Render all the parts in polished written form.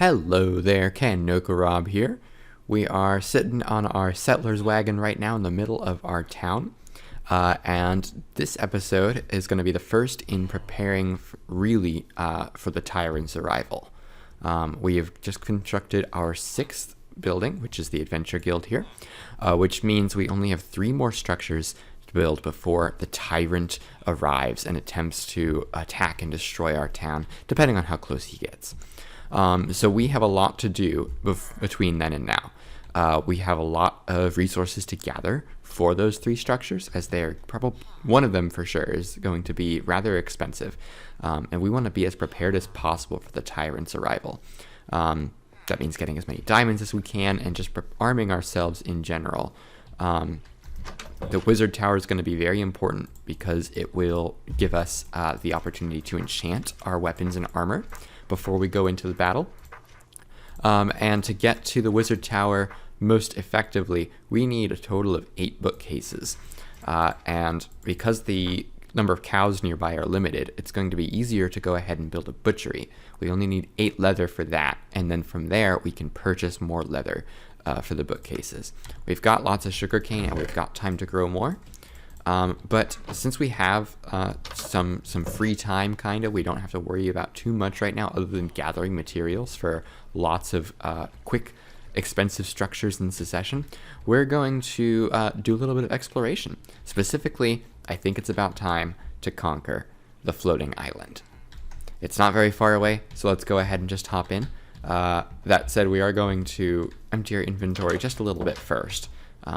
Hello there, Kanoka Rob here. We are sitting on our settler's wagon right now in the middle of our town. And this episode is going to be the first in preparing for the tyrant's arrival. We have just constructed our 6th building, which is the Adventure Guild here, which means we only have 3 more structures to build before the tyrant arrives and attempts to attack and destroy our town, depending on how close he gets. So we have a lot to do between then and now. We have a lot of resources to gather for those 3 structures, as they're probably one of them for sure is going to be rather expensive, and we want to be as prepared as possible for the tyrant's arrival. That means getting as many diamonds as we can and just arming ourselves in general. The wizard tower is going to be very important because it will give us the opportunity to enchant our weapons and armor before we go into the battle. And to get to the wizard tower most effectively, we need a total of 8 bookcases. And because the number of cows nearby are limited, it's going to be easier to go ahead and build a butchery. We only need 8 leather for that, and then from there we can purchase more leather for the bookcases. We've got lots of sugarcane and we've got time to grow more. But since we have some free time, we don't have to worry about too much right now other than gathering materials for lots of quick, expensive structures in Secession. We're going to do a little bit of exploration. Specifically, I think it's about time to conquer the floating island. It's not very far away, so let's go ahead and just hop in. That said, we are going to empty our inventory just a little bit first.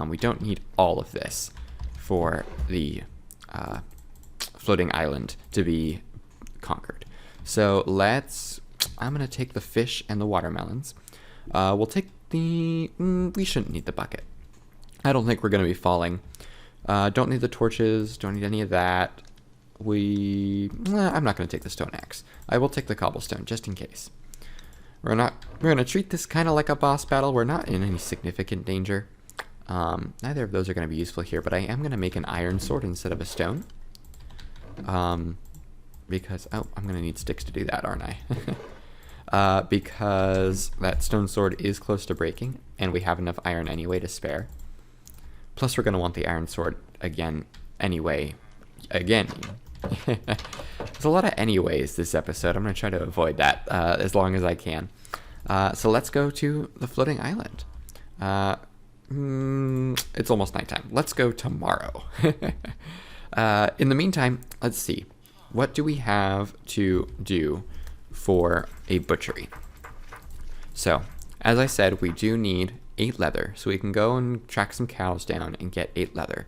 We don't need all of this for the floating island to be conquered. So I'm going to take the fish and the watermelons. We'll take we shouldn't need the bucket. I don't think we're going to be falling. Don't need the torches, don't need any of that. I'm not going to take the stone axe. I will take the cobblestone just in case. We're going to treat this kind of like a boss battle. We're not in any significant danger. Neither of those are going to be useful here, but I am going to make an iron sword instead of a stone. Because, I'm going to need sticks to do that, aren't I? Because that stone sword is close to breaking, and we have enough iron anyway to spare. Plus, we're going to want the iron sword again, anyway. Again. There's a lot of anyways this episode. I'm going to try to avoid that as long as I can. So let's go to the floating island. It's almost nighttime. Let's go tomorrow. In the meantime, let's see. What do we have to do for a butchery? So, as I said, we do need 8 leather. So we can go and track some cows down and get 8 leather.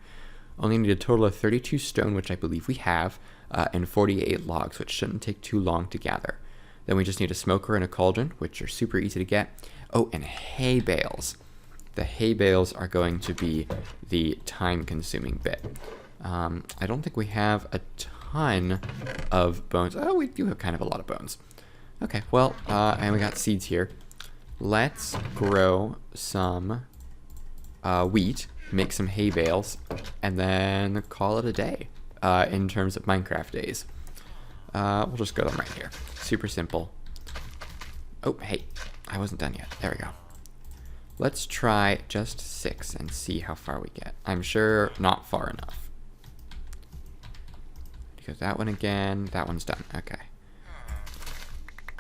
Only need a total of 32 stone, which I believe we have, and 48 logs, which shouldn't take too long to gather. Then we just need a smoker and a cauldron, which are super easy to get. Oh, and hay bales. The hay bales are going to be the time-consuming bit. I don't think we have a ton of bones. Oh, we do have kind of a lot of bones. Okay, well, and we got seeds here. Let's grow some wheat, make some hay bales, and then call it a day in terms of Minecraft days. We'll just go them right here. Super simple. Oh, hey, I wasn't done yet. There we go. Let's try just 6 and see how far we get. I'm sure not far enough. Because that one again, that one's done. Okay.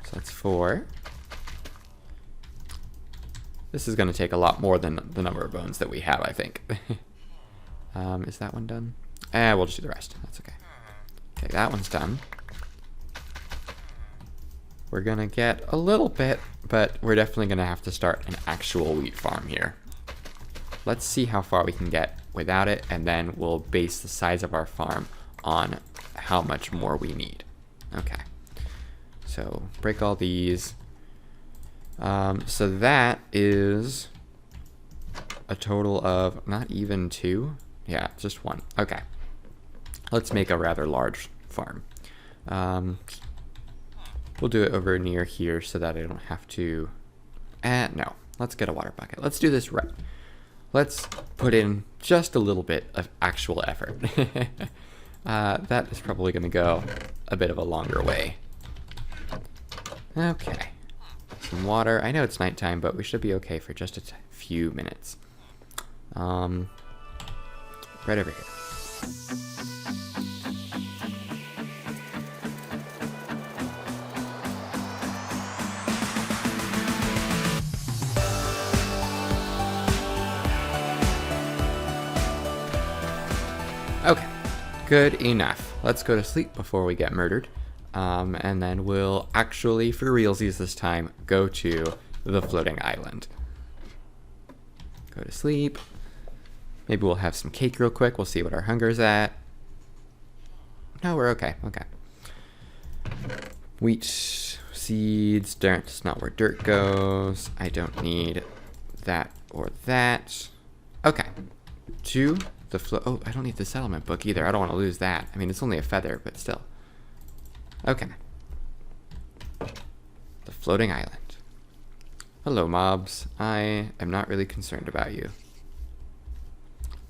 So that's 4. This is going to take a lot more than the number of bones that we have, I think. Is that one done? We'll just do the rest. That's okay. Okay, that one's done. We're going to get a little bit, but we're definitely going to have to start an actual wheat farm here. Let's see how far we can get without it, and then we'll base the size of our farm on how much more we need. Okay. So, break all these. So that is a total of not even 2. Yeah, just 1. Okay. Let's make a rather large farm. We'll do it over near here so that I don't have to... no. Let's get a water bucket. Let's do this right. Let's put in just a little bit of actual effort. That is probably going to go a bit of a longer way. Okay. some water. I know it's nighttime, but we should be okay for just a few minutes. Right over here. Okay, good enough. Let's go to sleep before we get murdered. And then we'll actually, for realsies this time, go to the floating island. Go to sleep. Maybe we'll have some cake real quick. We'll see what our hunger's at. No, we're okay. Okay. Wheat seeds. Dirt. That's not where dirt goes. I don't need that or that. Okay. To the oh, I don't need the settlement book either. I don't want to lose that. I mean, it's only a feather, but still. Okay. The floating island. Hello, mobs. I am not really concerned about you.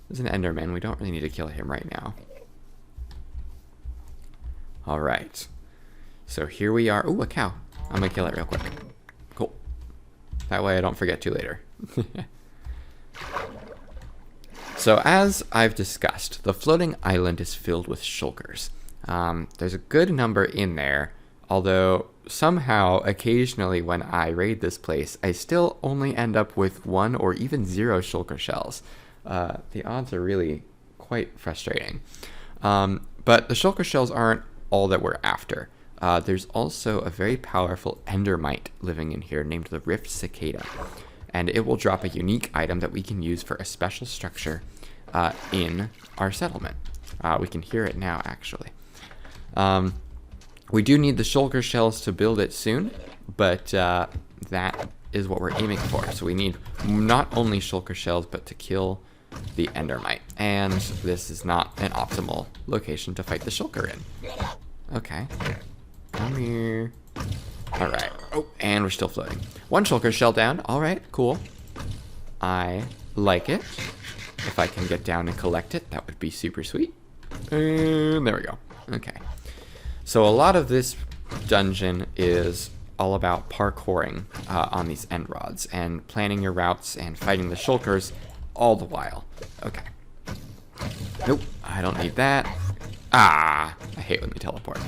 There's an Enderman. We don't really need to kill him right now. Alright. So here we are. Ooh, a cow. I'm gonna kill it real quick. Cool. That way I don't forget to later. So as I've discussed, the floating island is filled with shulkers. There's a good number in there, although somehow, occasionally when I raid this place, I still only end up with 1 or even 0 shulker shells. The odds are really quite frustrating. But the shulker shells aren't all that we're after. There's also a very powerful endermite living in here named the Rift Cicada. And it will drop a unique item that we can use for a special structure in our settlement. We can hear it now, actually. We do need the shulker shells to build it soon, but that is what we're aiming for. So we need not only shulker shells, but to kill the endermite. And this is not an optimal location to fight the shulker in. Okay. Come here. Alright. Oh, and we're still floating. 1 shulker shell down. Alright, cool. I like it. If I can get down and collect it, that would be super sweet. And there we go. Okay. So a lot of this dungeon is all about parkouring on these end rods and planning your routes and fighting the shulkers all the while. Okay. Nope, I don't need that. Ah, I hate when they teleport.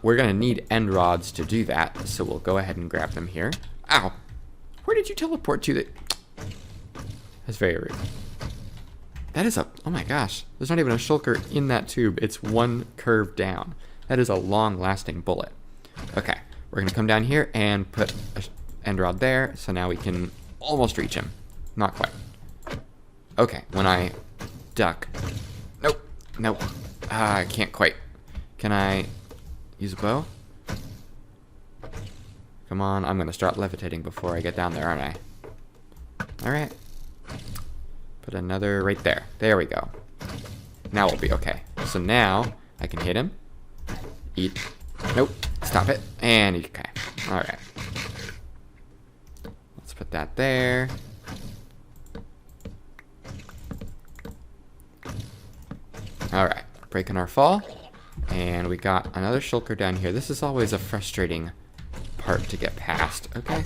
We're gonna need end rods to do that, so we'll go ahead and grab them here. Ow! Where did you teleport to? That's very rude. That is oh my gosh, there's not even a shulker in that tube. It's 1 curve down. That is a long-lasting bullet. Okay, we're gonna come down here and put an end rod there, so now we can almost reach him. Not quite. Okay, when I duck. Nope, nope. Ah, I can't quite. Can I use a bow? Come on, I'm gonna start levitating before I get down there, aren't I? Alright. Put another right there. There we go. Now we'll be okay. So now I can hit him. Eat. Nope. Stop it. And okay. Alright. Let's put that there. Alright. Breaking our fall. And we got another shulker down here. This is always a frustrating part to get past. Okay.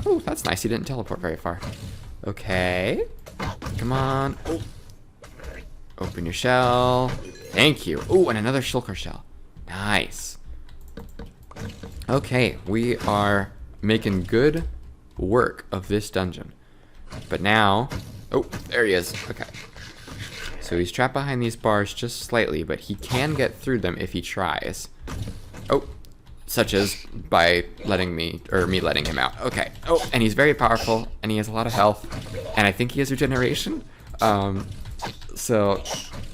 Oh, that's nice. He didn't teleport very far. Okay. Come on. Oh. Open your shell. Thank you. Oh, and another shulker shell. Nice. Okay, we are making good work of this dungeon. But now... Oh, there he is. Okay. So he's trapped behind these bars just slightly, but he can get through them if he tries. Oh, such as by me letting him out. Okay. Oh, and he's very powerful, and he has a lot of health, and I think he has regeneration. So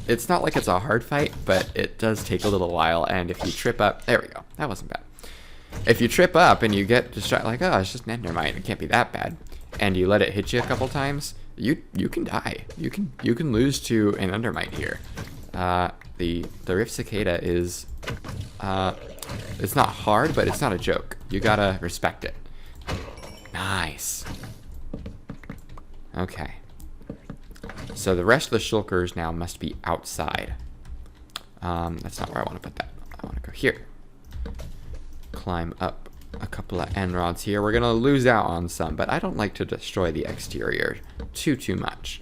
it's not like it's a hard fight, but it does take a little while, and if you trip up... There we go. That wasn't bad. If you trip up and you get distracted, like, oh, it's just an endermite, it can't be that bad, and you let it hit you a couple times, you can die. You can lose to an endermite here. The Rift Cicada is... it's not hard, but it's not a joke. You gotta respect it. Nice. Okay. So the rest of the shulkers now must be outside. That's not where I want to put that. I want to go here. Climb up a couple of end rods here. We're going to lose out on some, but I don't like to destroy the exterior too much.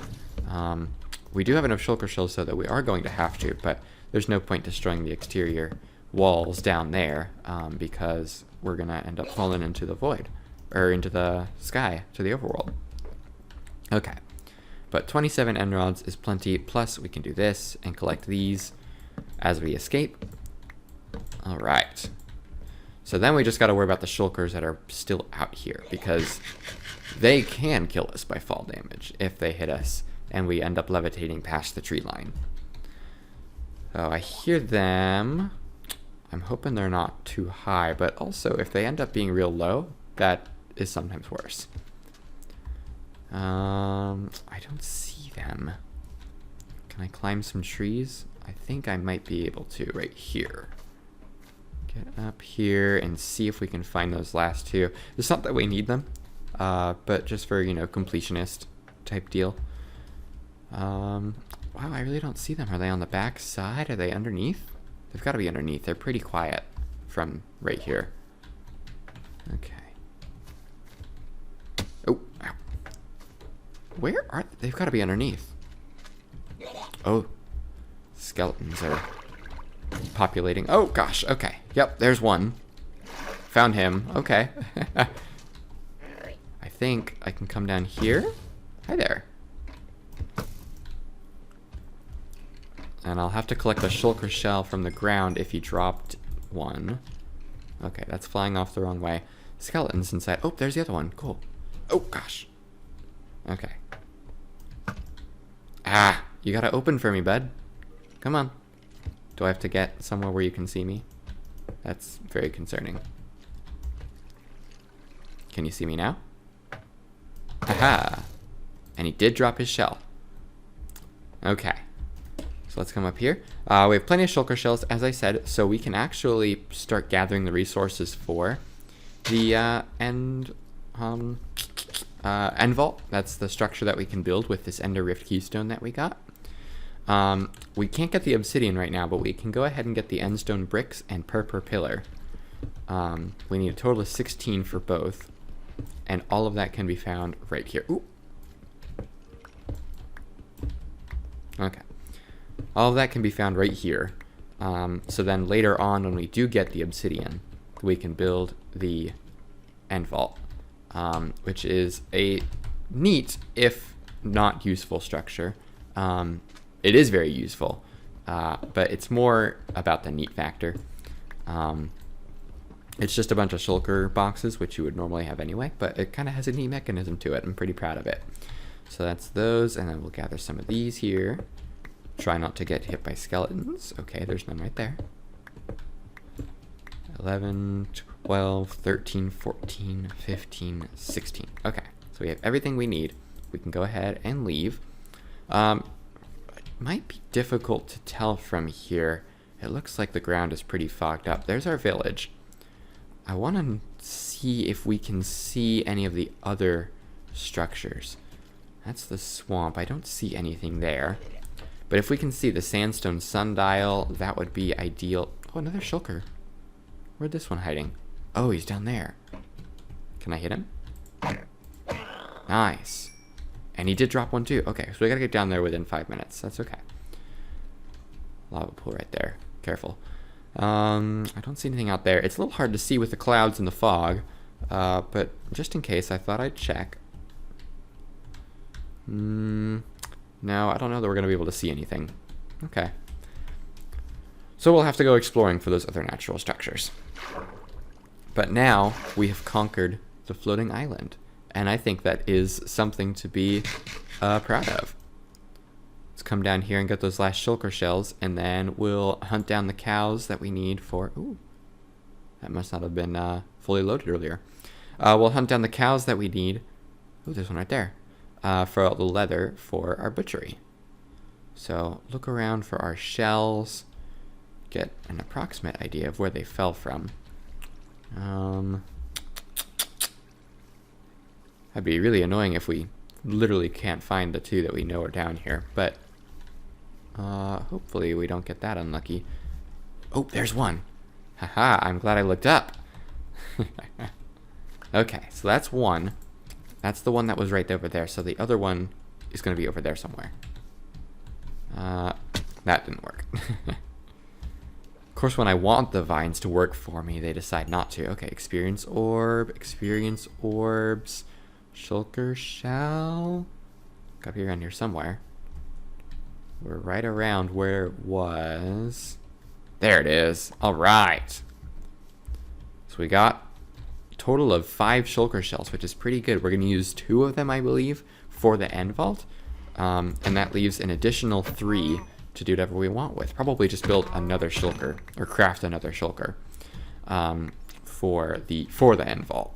We do have enough shulker shells so that we are going to have to, but there's no point destroying the exterior walls down there because we're going to end up falling into the void, or into the sky, to the overworld. Okay, but 27 end rods is plenty, plus we can do this and collect these as we escape. All right. So then we just got to worry about the shulkers that are still out here, because they can kill us by fall damage if they hit us and we end up levitating past the tree line. So I hear them. I'm hoping they're not too high, but also if they end up being real low, that is sometimes worse. I don't see them. Can I climb some trees? I think I might be able to right here. Get up here and see if we can find those last two. It's not that we need them, but just for, you know, completionist type deal. Wow, I really don't see them. Are they on the back side? Are they underneath? They've got to be underneath. They're pretty quiet from right here. Okay. Oh, ow. Where are they? They've got to be underneath. Oh, skeletons are populating. Oh gosh, okay. Yep, there's one. Found him. Okay. I think I can come down here. Hi there. And I'll have to collect a shulker shell from the ground if he dropped one. Okay, that's flying off the wrong way. Skeletons inside. Oh, there's the other one. Cool. Oh gosh. Okay. Ah, you gotta open for me, bud. Come on. Do I have to get somewhere where you can see me? That's very concerning. Can you see me now? Aha! And he did drop his shell. Okay. So let's come up here. We have plenty of shulker shells, as I said, so we can actually start gathering the resources for the end vault. That's the structure that we can build with this Ender Rift keystone that we got. We can't get the obsidian right now, but we can go ahead and get the endstone bricks and purple pillar. We need a total of 16 for both, and all of that can be found right here. Ooh. Okay. All of that can be found right here. So then later on, when we do get the obsidian, we can build the end vault, which is a neat, if not useful, structure. It is very useful, but it's more about the neat factor. It's just a bunch of shulker boxes, which you would normally have anyway, but it kind of has a neat mechanism to it. I'm pretty proud of it. So that's those, and then we'll gather some of these here. Try not to get hit by skeletons. Okay, there's none right there. 11, 12, 13, 14, 15, 16. Okay, so we have everything we need. We can go ahead and leave. It might be difficult to tell from here. It looks like the ground is pretty fogged up. There's our village. I want to see if we can see any of the other structures. That's the swamp. I don't see anything there. But if we can see the sandstone sundial, that would be ideal. Oh, another shulker. Where'd this one hiding? Oh, he's down there. Can I hit him? Nice. And he did drop one too. Okay, so we gotta get down there within 5 minutes. That's okay. Lava pool right there. Careful. I don't see anything out there. It's a little hard to see with the clouds and the fog. But just in case, I thought I'd check. No, I don't know that we're going to be able to see anything. Okay. So we'll have to go exploring for those other natural structures. But now we have conquered the floating island. And I think that is something to be proud of. Let's come down here and get those last shulker shells, and then we'll hunt down the cows that we need for... Ooh, that must not have been fully loaded earlier. We'll hunt down the cows that we need. Ooh, there's one right there. For all the leather for our butchery. So look around for our shells. Get an approximate idea of where they fell from. That'd be really annoying if we literally can't find the two that we know are down here. But hopefully we don't get that unlucky. Oh, there's one. Haha, I'm glad I looked up. Okay, so that's one. That's the one that was right over there. So the other one is going to be over there somewhere. That didn't work. Of course, when I want the vines to work for me, they decide not to. Okay, experience orb, experience orbs, shulker shell. Up here on here somewhere. We're right around where it was. There it is. All right. So we got a total of 5 shulker shells, which is pretty good. We're going to use 2 of them, I believe, for the end vault. And that leaves an additional 3 to do whatever we want with. Probably just build another shulker, or craft another shulker for the end vault.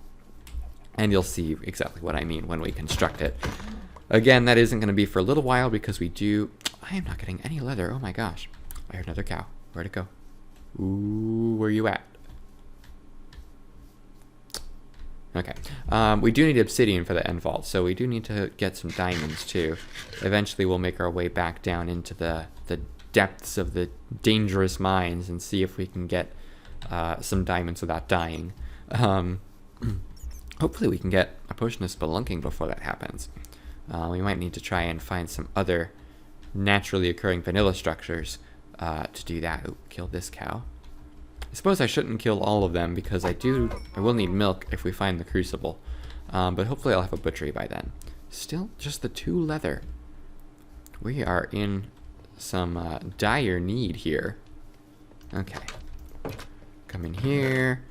And you'll see exactly what I mean when we construct it. Again, that isn't going to be for a little while because we do... I am not getting any leather. Oh my gosh. I heard another cow. Where'd it go? Ooh, where you at? Okay. We do need obsidian for the end vault, so we do need to get some diamonds too. Eventually we'll make our way back down into the depths of the dangerous mines and see if we can get some diamonds without dying. Hopefully we can get a potion of spelunking before that happens. We might need to try and find some other naturally occurring vanilla structures to do that. Ooh, kill this cow. I suppose I shouldn't kill all of them because I will need milk if we find the crucible. But hopefully I'll have a butchery by then. Still just the 2 leather. We are in some dire need here. Okay. Come in here.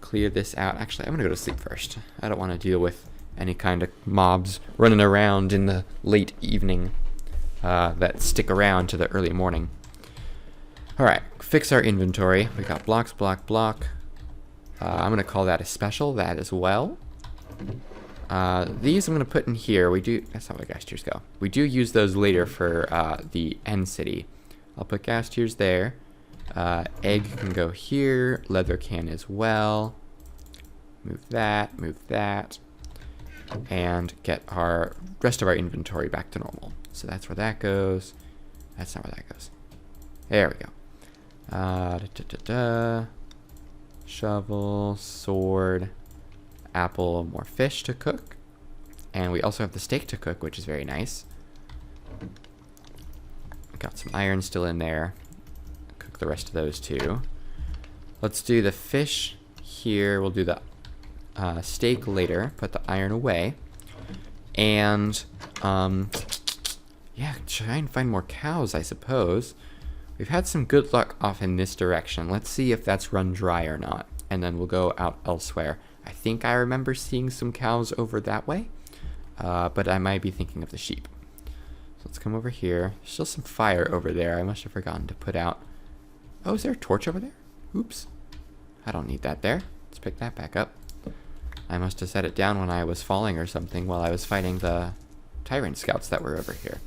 Clear this out. Actually, I'm going to go to sleep first. I don't want to deal with any kind of mobs running around in the late evening that stick around to the early morning. Alright, fix our inventory. We got blocks, block, block. I'm going to call that a special, that as well. These I'm going to put in here. That's not where gas tiers go. We do use those later for the end city. I'll put gas tiers there. Egg can go here. Leather can as well. Move that, and get our rest of our inventory back to normal. So that's where that goes. That's not where that goes. There we go. Shovel, sword, apple, more fish to cook. And we also have the steak to cook, which is very nice. Got some iron still in there. Cook the rest of those too. Let's do the fish here. We'll do the steak later. Put the iron away. And, yeah, try and find more cows, I suppose. We've had some good luck off in this direction. Let's see if that's run dry or not. And then we'll go out elsewhere. I think I remember seeing some cows over that way. But I might be thinking of the sheep. So let's come over here. There's still some fire over there. I must have forgotten to put out... Oh, is there a torch over there? Oops. I don't need that there. Let's pick that back up. I must have set it down when I was falling or something while I was fighting the tyrant scouts that were over here.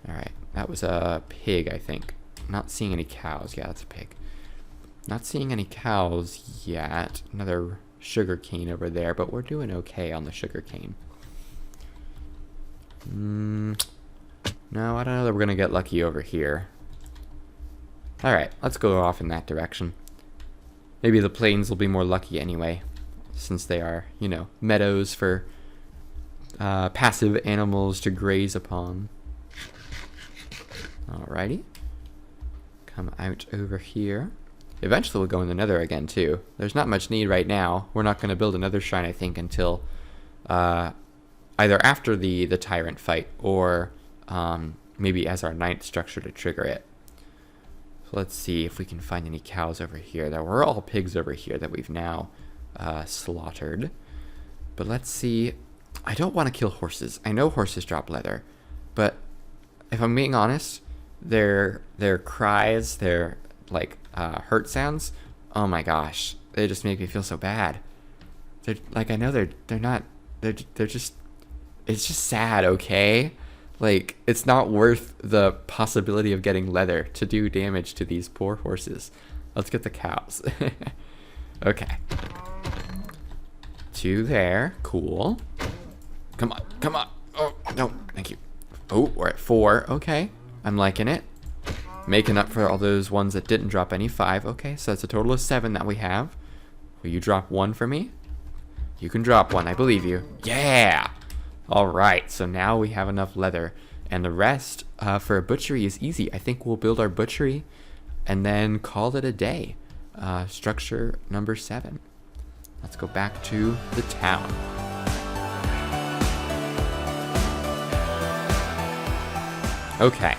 Alright. That was a pig, I think. Not seeing any cows. Yeah, that's a pig. Not seeing any cows yet. Another sugar cane over there, but we're doing okay on the sugar cane. No, I don't know that we're going to get lucky over here. Alright, let's go off in that direction. Maybe the plains will be more lucky anyway, since they are, you know, meadows for passive animals to graze upon. Alrighty. Come out over here. Eventually we'll go in the nether again too. There's not much need right now. We're not going to build another shrine, I think, until either after the tyrant fight or maybe as our ninth structure to trigger it. So let's see if we can find any cows over here. There were all pigs over here that we've now slaughtered. But let's see. I don't want to kill horses. I know horses drop leather, but if I'm being honest, their cries, their like hurt sounds, oh my gosh, they just make me feel so bad. They're like, I know they're not, they're just, it's just sad, okay? Like, it's not worth the possibility of getting leather to do damage to these poor horses. Let's get the cows. Okay. 2 there, cool. Come on, come on. Oh, no, thank you. Oh, we're at 4, okay. I'm liking it. Making up for all those ones that didn't drop any. 5, okay, so that's a total of 7 that we have. Will you drop one for me? You can drop one, I believe you. Yeah! Alright, so now we have enough leather. And the rest for a butchery is easy. I think we'll build our butchery and then call it a day. Structure number 7. Let's go back to the town. Okay,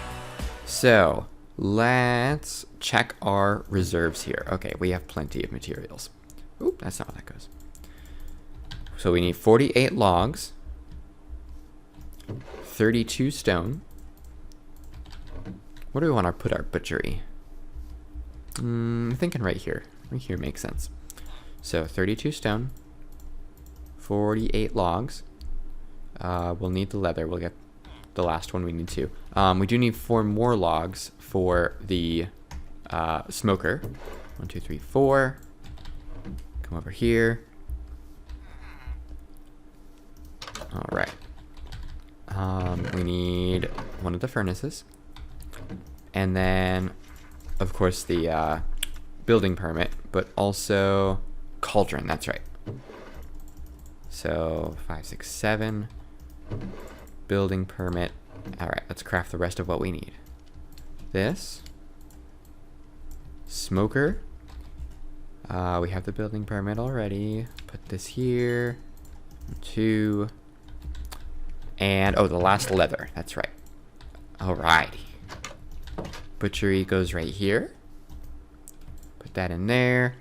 so let's check our reserves here. Okay, we have plenty of materials. Oop, that's not how that goes. So we need 48 logs, 32 stone. Where do we want to put our butchery? I'm thinking right here. Right here makes sense. So 32 stone, 48 logs. We'll need the leather. We'll get the last one we need to. We do need 4 more logs for the smoker. 1, 2, 3, 4. Come over here. All right. We need one of the furnaces. And then, of course, the building permit, but also cauldron, that's right. So 5, 6, 7. Building permit. All right, let's craft the rest of what we need. This. Smoker. We have the building permit already. Put this here. 2. And, oh, the last leather. That's right. Alrighty. Butchery goes right here. Put that in there.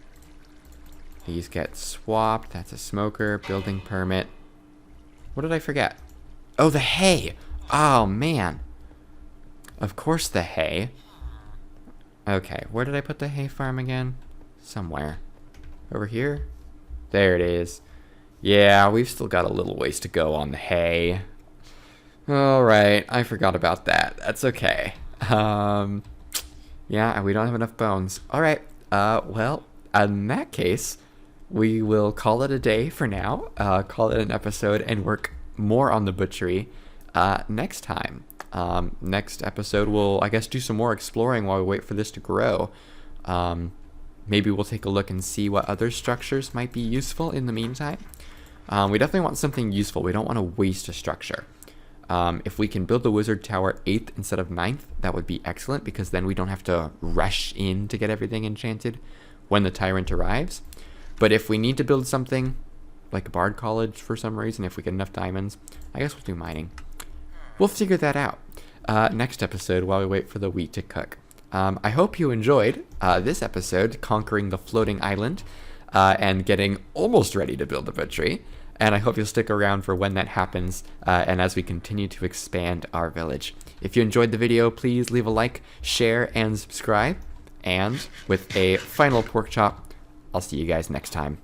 These get swapped. That's a smoker. Building permit. What did I forget? Oh, the hay. Oh, man. Of course the hay. Okay, where did I put the hay farm again? Somewhere. Over here? There it is. Yeah, we've still got a little ways to go on the hay. Alright, I forgot about that. That's okay. Yeah, we don't have enough bones. Alright, well, in that case, we will call it a day for now. Call it an episode and work more on the butchery next time. Next episode, we'll, I guess, do some more exploring while we wait for this to grow. Maybe we'll take a look and see what other structures might be useful in the meantime. We definitely want something useful. We don't want to waste a structure. If we can build the wizard tower 8th instead of 9th, that would be excellent, because then we don't have to rush in to get everything enchanted when the tyrant arrives. But if we need to build something like a bard college for some reason, if we get enough diamonds, I guess we'll do mining. We'll figure that out next episode while we wait for the wheat to cook. I hope you enjoyed this episode, conquering the floating island and getting almost ready to build a butchery. And I hope you'll stick around for when that happens and as we continue to expand our village. If you enjoyed the video, please leave a like, share, and subscribe. And with a final pork chop, I'll see you guys next time.